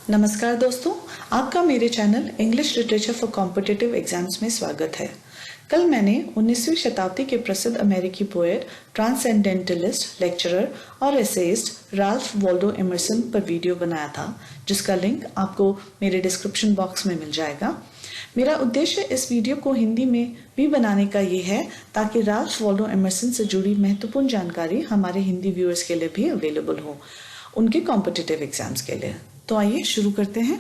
नमस्कार दोस्तों, आपका मेरे channel English literature for competitive exams में स्वागत है। कल मैंने 19वीं शताब्दी के प्रसिद्ध अमेरिकी पोएट, ट्रांसेंडेंटलिस्ट, लेक्चरर और एसेइस्ट राल्फ वॉल्डो एमर्सन पर वीडियो बनाया था, जिसका लिंक आपको मेरे डिस्क्रिप्शन बॉक्स में मिल जाएगा। मेरा उद्देश्य इस वीडियो को हिंदी में भी बनाने का ये है ताकि राल्फ वॉल्डो एमर्सन से जुड़ी महत्वपूर्ण जानकारी हमारे हिंदी व्यूअर्स के लिए भी अवेलेबल हो, उनके कॉम्पिटिटिव एग्जाम्स के लिए। तो आइए शुरू करते हैं।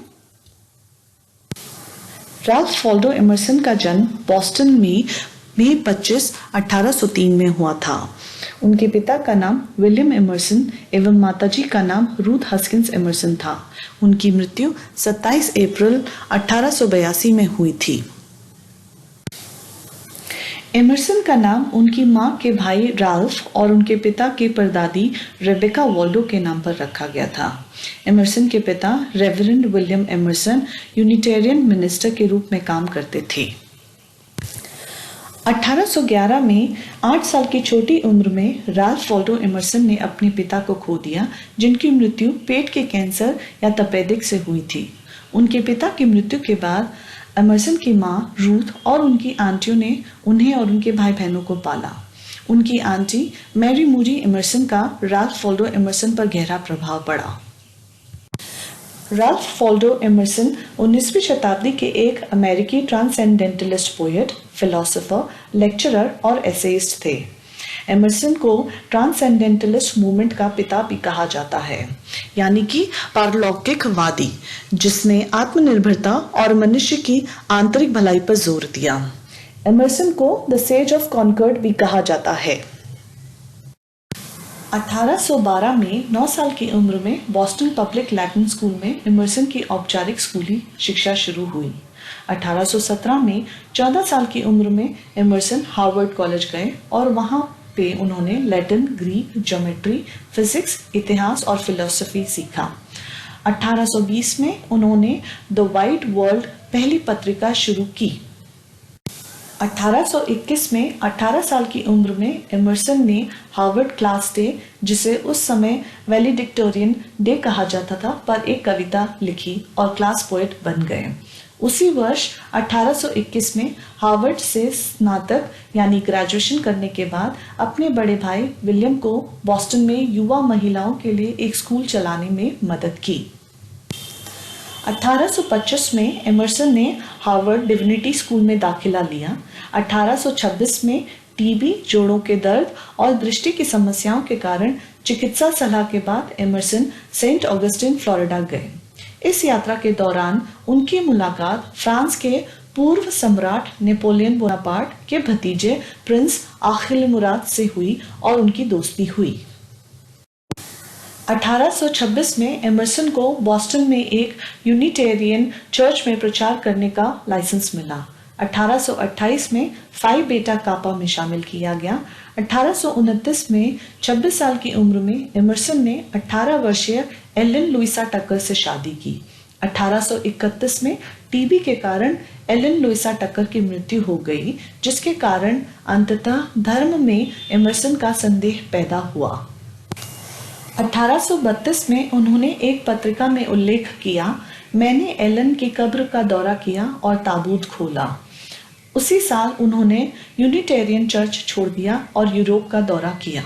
राल्फ वॉल्डो एमर्सन का जन्म बॉस्टन में मई 25, 1803 में हुआ था। उनके पिता का नाम विलियम एमर्सन एवं माताजी का नाम रूथ हस्किंस एमर्सन था। उनकी मृत्यु 27 अप्रैल 1882 में हुई थी। एमर्सन का नाम उनकी मां के भाई राल्फ और उनके पिता के परदादी रेबेका वॉल्डो के नाम पर रखा गया था। एमर्सन के पिता reverend William Emerson Unitarian minister के रूप में काम करते थे। 1811 में 8 साल की छोटी उम्र में राल्फ वॉल्डो एमर्सन ने अपने पिता को खो दिया, जिनकी मृत्यु पेट के कैंसर या तपेदिक से हुई थी। उनके पिता की मृत्यु के बाद एमर्सन की मां रूथ और उनकी आंटियों ने उन्हें और उनके भाई बहनों को पाला। उनकी आंटी मैरी मूरी एमर्सन का राल्फ वॉल्डो एमर्सन पर गहरा प्रभाव पड़ा। राल्फ वॉल्डो एमर्सन 19वीं शताब्दी के एक अमेरिकी ट्रांसेंडेंटलिस्ट पोएट, फिलोसोफर, लेक्चरर और एसेइस्ट थे। एमर्सन को ट्रांसेंडेंटलिस्ट मूवमेंट का पिता भी कहा जाता है, यानी कि पारलौकिकवादी, जिसने आत्मनिर्भरता और मनुष्य की आंतरिक भलाई पर जोर दिया। एमर्सन को द सेज ऑफ कॉन्कर्ड भी कहा जाता है। 1812 में 9 साल की उम्र में बॉस्टन पब्लिक लैटिन स्कूल में एमर्सन की औपचारिक स्कूली शिक्षा शुरू हुई। 1817 में 14 साल की उम्र में एमर्सन हार्वर्ड कॉलेज गए और वहां पे उन्होंने लैटिन, ग्रीक, ज्योमेट्री, फिजिक्स, इतिहास और फिलोसफी सीखा। 1820 में उन्होंने द वाइट वर्ल्ड पहली पत्रिका शुरू की। 1821 में 18 साल की उम्र में एमर्सन ने हार्वर्ड क्लास डे, जिसे उस समय वैलेडिक्टोरियन डे कहा जाता था, पर एक कविता लिखी और क्लास पोएट बन गए। उसी वर्ष 1821 में हार्वर्ड से स्नातक यानी ग्रेजुएशन करने के बाद अपने बड़े भाई विलियम को बॉस्टन में युवा महिलाओं के लिए एक स्कूल चलाने में मदद की। 1825 में एमर्सन ने हार्वर्ड डिविनिटी स्कूल में दाखिला लिया। 1826 में टीबी, जोड़ों के दर्द और दृष्टि की समस्याओं के कारण चिकित्सा सलाह के बाद एमर्सन सेंट ऑगस्टिन, फ्लोरिडा गए। इस यात्रा के दौरान उनकी मुलाकात फ्रांस के पूर्व सम्राट नेपोलियन बोनापार्ट के भतीजे प्रिंस आखिल मुराद से हुई और उनकी दोस्ती हुई। 1826 में एमर्सन को बॉस्टन में एक यूनिटेरियन चर्च में प्रचार करने का लाइसेंस मिला। 1828 में फाई बेटा कापा में शामिल किया गया। 1829 में 26 साल की उम्र में एमर्सन ने 18 वर्षीय एलन लुइसा टकर से शादी की। 1831 में टीबी के कारण एलन लुइसा टकर की मृत्यु हो गई, जिसके कारण अंततः धर्म में एमर्सन का संदेह पैदा हुआ। 1832 में उन्होंने एक पत्रिका में उल्लेख किया, मैंने एलन की कब्र का दौरा किया और ताबूत खोला। उसी साल उन्होंने यूनिटेरियन चर्च छोड़ दिया और यूरोप का दौरा किया।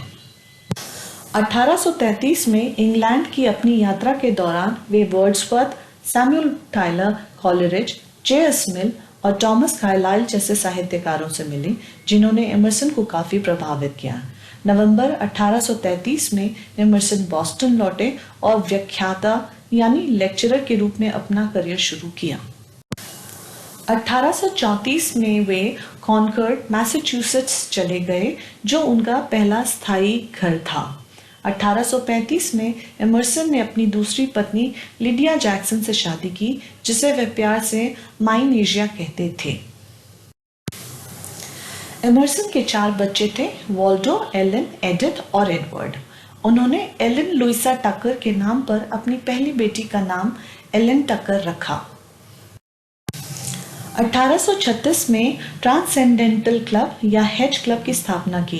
1833 में इंग्लैंड की अपनी यात्रा के दौरान वे Wordsworth, Samuel Taylor Coleridge, J S. Mill और टॉमस कार्लाइल जैसे साहित्यकारों से मिले, जिन्होंने एमर्सन को काफी प्रभावित किया। नवंबर 1833 में एमर्सन बॉस्टन लौटे और व्याख्याता यानी लेक्चरर के रूप में अपना करियर शुरू किया। 1834 में वे कॉनकॉर्ड, मैसाचुसेट्स चले गए, जो उनका पहला स्थायी घर था। 1835 में एमर्सन ने अपनी दूसरी पत्नी लिडिया जैक्सन से शादी की, जिसे वे प्यार से माइनेशिया कहते थे। एमर्सन के 4 बच्चे थे, वॉल्डो, एलन, एडिथ और एडवर्ड। उन्होंने एलन लुइसा टकर के नाम पर अपनी पहली बेटी का नाम एलन टकर रखा। 1836 में ट्रांसेंडेंटल क्लब या हेज क्लब की स्थापना की।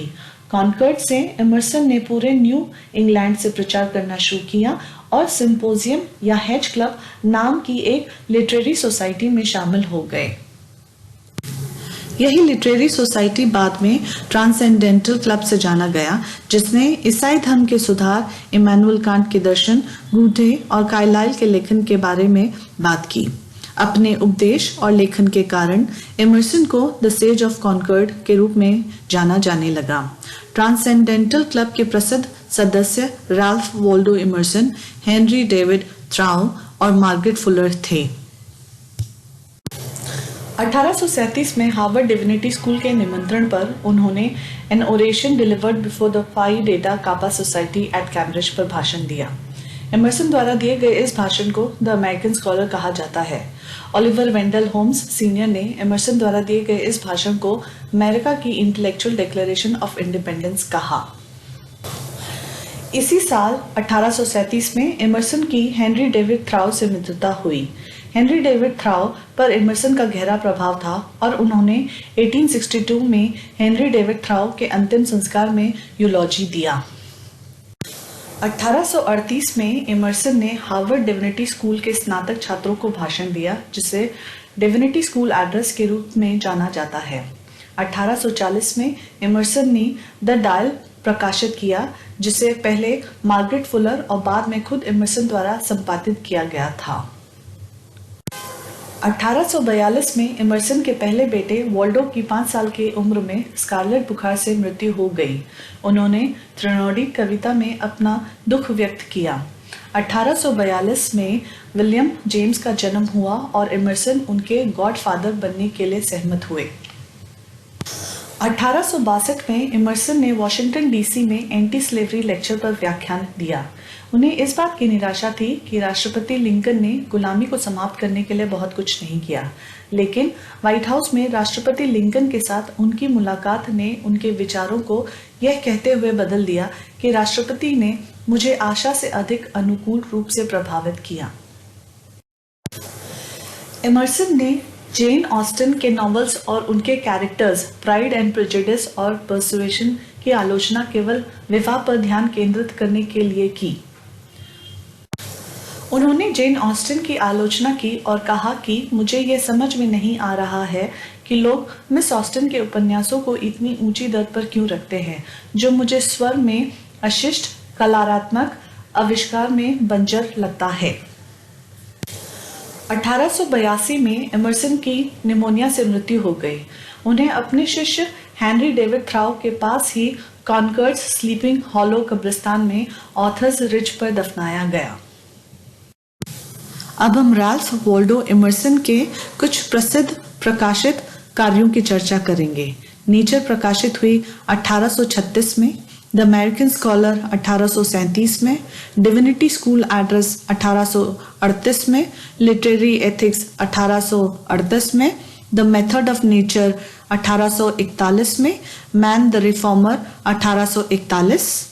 कॉनकॉर्ड से एमर्सन ने पूरे न्यू इंग्लैंड से प्रचार करना शुरू किया और सिंपोजियम या हेज क्लब नाम की एक लिटरेरी सोसाइटी में शामिल हो गए। यही लिटरेरी सोसाइटी बाद में ट्रांसेंडेंटल क्लब से जाना गया, जिसने ईसाई धर्म के सुधार, इमैनुअल कांट के दर्शन, गूटे और कार्लाइल के लेखन के बारे में बात की। अपने उपदेश और लेखन के कारण एमर्सन को द सेज ऑफ कॉन्कर्ड के रूप में जाना जाने लगा। ट्रांसेंडेंटल क्लब के प्रसिद्ध सदस्य Ralph Waldo Emerson, Henry David Thoreau और मार्गरेट फुलर थे। 1837 में हार्वर्ड डिविनिटी स्कूल के निमंत्रण पर उन्होंने an oration delivered before the Phi Beta Kappa Society at Cambridge पर भाषण दिया। एमर्सन द्वारा दिए गए इस भाषण को द अमेरिकन स्कॉलर कहा जाता है। ओलिवर वेंडल होम्स सीनियर ने एमर्सन द्वारा दिए गए इस भाषण को अमेरिका की इंटेलेक्चुअल डिक्लेरेशन ऑफ इंडिपेंडेंस कहा। इसी साल 1837 में एमर्सन की हेनरी डेविड थ्राउ से मित्रता हुई। हेनरी डेविड थ्राउ पर एमर्सन का गहरा प्रभाव था और उन्होंने 1862 में हेनरी डेविड थ्राउ के अंतिम संस्कार में यूलॉजी दिया। 1838 में एमर्सन ने हार्वर्ड डिविनिटी स्कूल के स्नातक छात्रों को भाषण दिया, जिसे डिविनिटी स्कूल एड्रेस के रूप में जाना जाता है। 1840 में एमर्सन ने द डायल प्रकाशित किया, जिसे पहले मार्गरेट फुलर और बाद में खुद एमर्सन द्वारा संपादित किया गया था। 1842 में एमर्सन के पहले बेटे वॉल्डो की 5 साल की उम्र में स्कारलेट बुखार से मृत्यु हो गई। उन्होंने त्रिनोडी कविता में अपना दुख व्यक्त किया। 1842 में विलियम जेम्स का जन्म हुआ और एमर्सन उनके गॉडफादर बनने के लिए सहमत हुए। 1862 में एमर्सन ने वॉशिंगटन डीसी में एंटी स्लेवरी लेक्चर पर व्याख्यान दिया। उन्हें इस बात की निराशा थी कि राष्ट्रपति लिंकन ने गुलामी को समाप्त करने के लिए बहुत कुछ नहीं किया, लेकिन व्हाइट हाउस में राष्ट्रपति लिंकन के साथ उनकी मुलाकात ने उनके विचारों को यह कहते हुए बदल दिया कि राष्ट्रपति ने मुझे आशा से अधिक अनुकूल रूप से प्रभावित किया। एमर्सन ने जेन ऑस्टन के नॉवेल्स और उनके कैरेक्टर्स प्राइड एंड प्रेजुडिस और पर्सुएशन की आलोचना केवल विवाह पर ध्यान केंद्रित करने के लिए की। उन्होंने जेन ऑस्टन की आलोचना की और कहा कि मुझे यह समझ में नहीं आ रहा है कि लोग मिस ऑस्टन के उपन्यासों को इतनी ऊंची दर पर क्यों रखते हैं, जो मुझे स्वर में अशिष्ट, कलात्मक आविष्कार में बंजर लगता है। 1882 में एमर्सन की निमोनिया से मृत्यु हो गई। उन्हें अपने शिष्य हेनरी डेविड थ्राउ के पास ही कॉन्कर्ड्स स्लीपिंग हॉलो कब्रिस्तान में ऑथर्स रिज पर दफनाया गया। अब हम राल्फ वॉल्डो एमर्सन के कुछ प्रसिद्ध प्रकाशित कार्यों की चर्चा करेंगे। नेचर प्रकाशित हुई 1836 में, द अमेरिकन स्कॉलर 1837 में, डिविनिटी स्कूल एड्रेस 1838 में, लिटरेरी एथिक्स 1838 में, द मेथड ऑफ नेचर 1841 में, man the reformer 1841,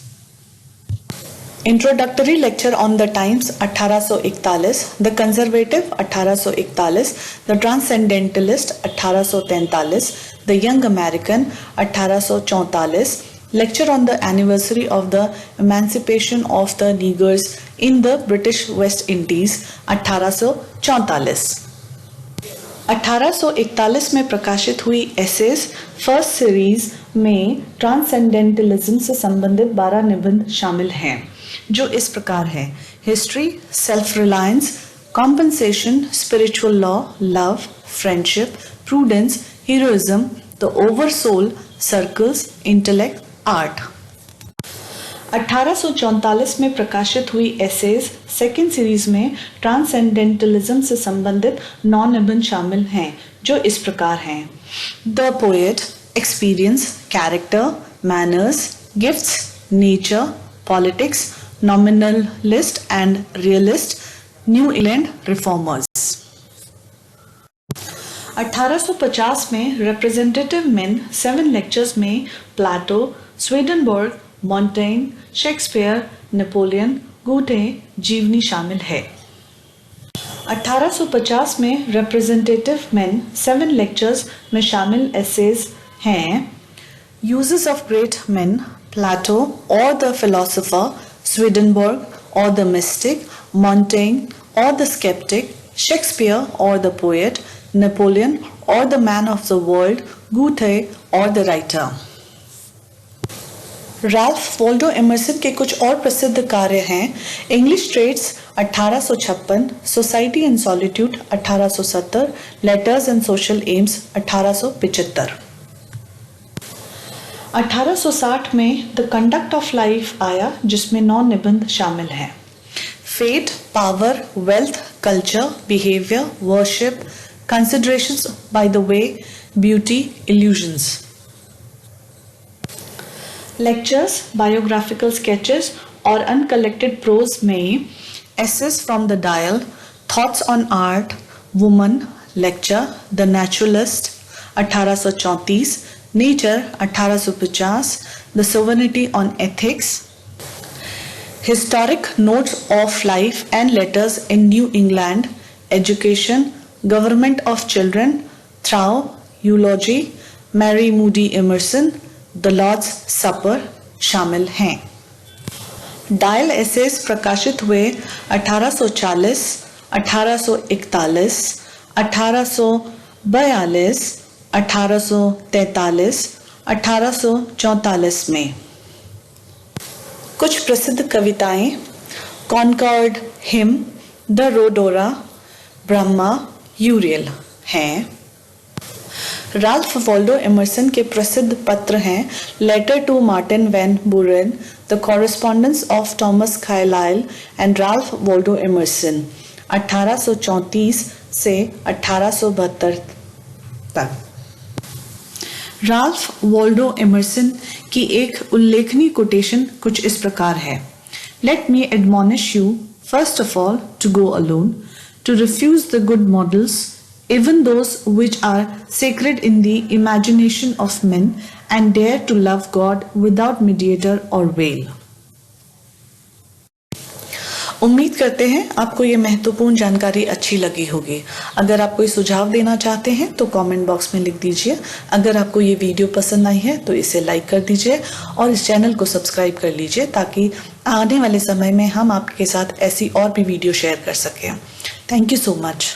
introductory lecture on the times 1841, the conservative 1841, the transcendentalist 1843, the young American 1844, lecture on the anniversary of the emancipation of the niggers in the British West Indies 1844। 1841 में प्रकाशित हुई essays first series में transcendentalism से संबंधित 12 निबंध शामिल हैं, जो इस प्रकार है: history, self reliance, compensation, spiritual law, love, friendship, prudence, heroism, the over soul, circles, intellect, art. 1844 में प्रकाशित हुई एसेज सेकेंड सीरीज में ट्रांसेंडेंटलिज्म से संबंधित 9 निबंध शामिल हैं, जो इस प्रकार हैं: the poet, experience, character, manners, gifts, nature, politics, nominalist and realist, New England reformers. 1850 में रिप्रेजेंटेटिव मेन 7 लेक्चर्स में प्लेटो, स्वीडनबर्ग, मॉन्टेन, शेक्सपियर, नेपोलियन, गूटे, जीवनी शामिल है। 1850 में रिप्रेजेंटेटिव मेन 7 लेक्चर्स में शामिल एसेज हैं: uses of great men, Plato और the philosopher, Swedenborg or the mystic, Montaigne or the skeptic, Shakespeare or the poet, Napoleon or the man of the world, Goethe or the writer. Ralph Waldo Emerson के कुछ और प्रसिद्ध कार्य हैं English traits 1856, society and solitude 1870, letters and social aims 1875। 1860 में the conduct of life आया जिसमें 9 निबंध शामिल हैं। Fate, power, wealth, culture, behaviour, worship, considerations by the way, beauty, illusions. Lectures, biographical sketches और अनकलेक्टेड प्रोज में essays from the Dial, thoughts on art, woman, lecture, the naturalist 1834, nature 1850, the sovereignty on ethics, historic notes of life and letters in New England, education, government of children, Thoreau, eulogy, Mary Moody Emerson, the Lord's supper शामिल हैं। Dial assess प्रकाशित हुए 1840, 1841, 1842, 1843, 1844 में। कुछ प्रसिद्ध कविताएं Concord, hymn, the Rhodora, Brahma, Uriel हैं। Ralph Waldo Emerson के प्रसिद्ध पत्र हैं letter to Martin Van Buren, the correspondence of Thomas Carlyle and Ralph Waldo Emerson 1834 से 1872 तक। राल्फ वॉल्डो एमर्सन की एक उल्लेखनीय कोटेशन कुछ इस प्रकार है, let me admonish you first of all to go alone, to refuse the good models even those which are sacred in the imagination of men, and dare to love God without mediator or veil. उम्मीद करते हैं आपको ये महत्वपूर्ण जानकारी अच्छी लगी होगी। अगर आप कोई सुझाव देना चाहते हैं तो कमेंट बॉक्स में लिख दीजिए। अगर आपको ये वीडियो पसंद आई है तो इसे लाइक कर दीजिए और इस चैनल को सब्सक्राइब कर लीजिए ताकि आने वाले समय में हम आपके साथ ऐसी और भी वीडियो शेयर कर सकें। Thank you so much.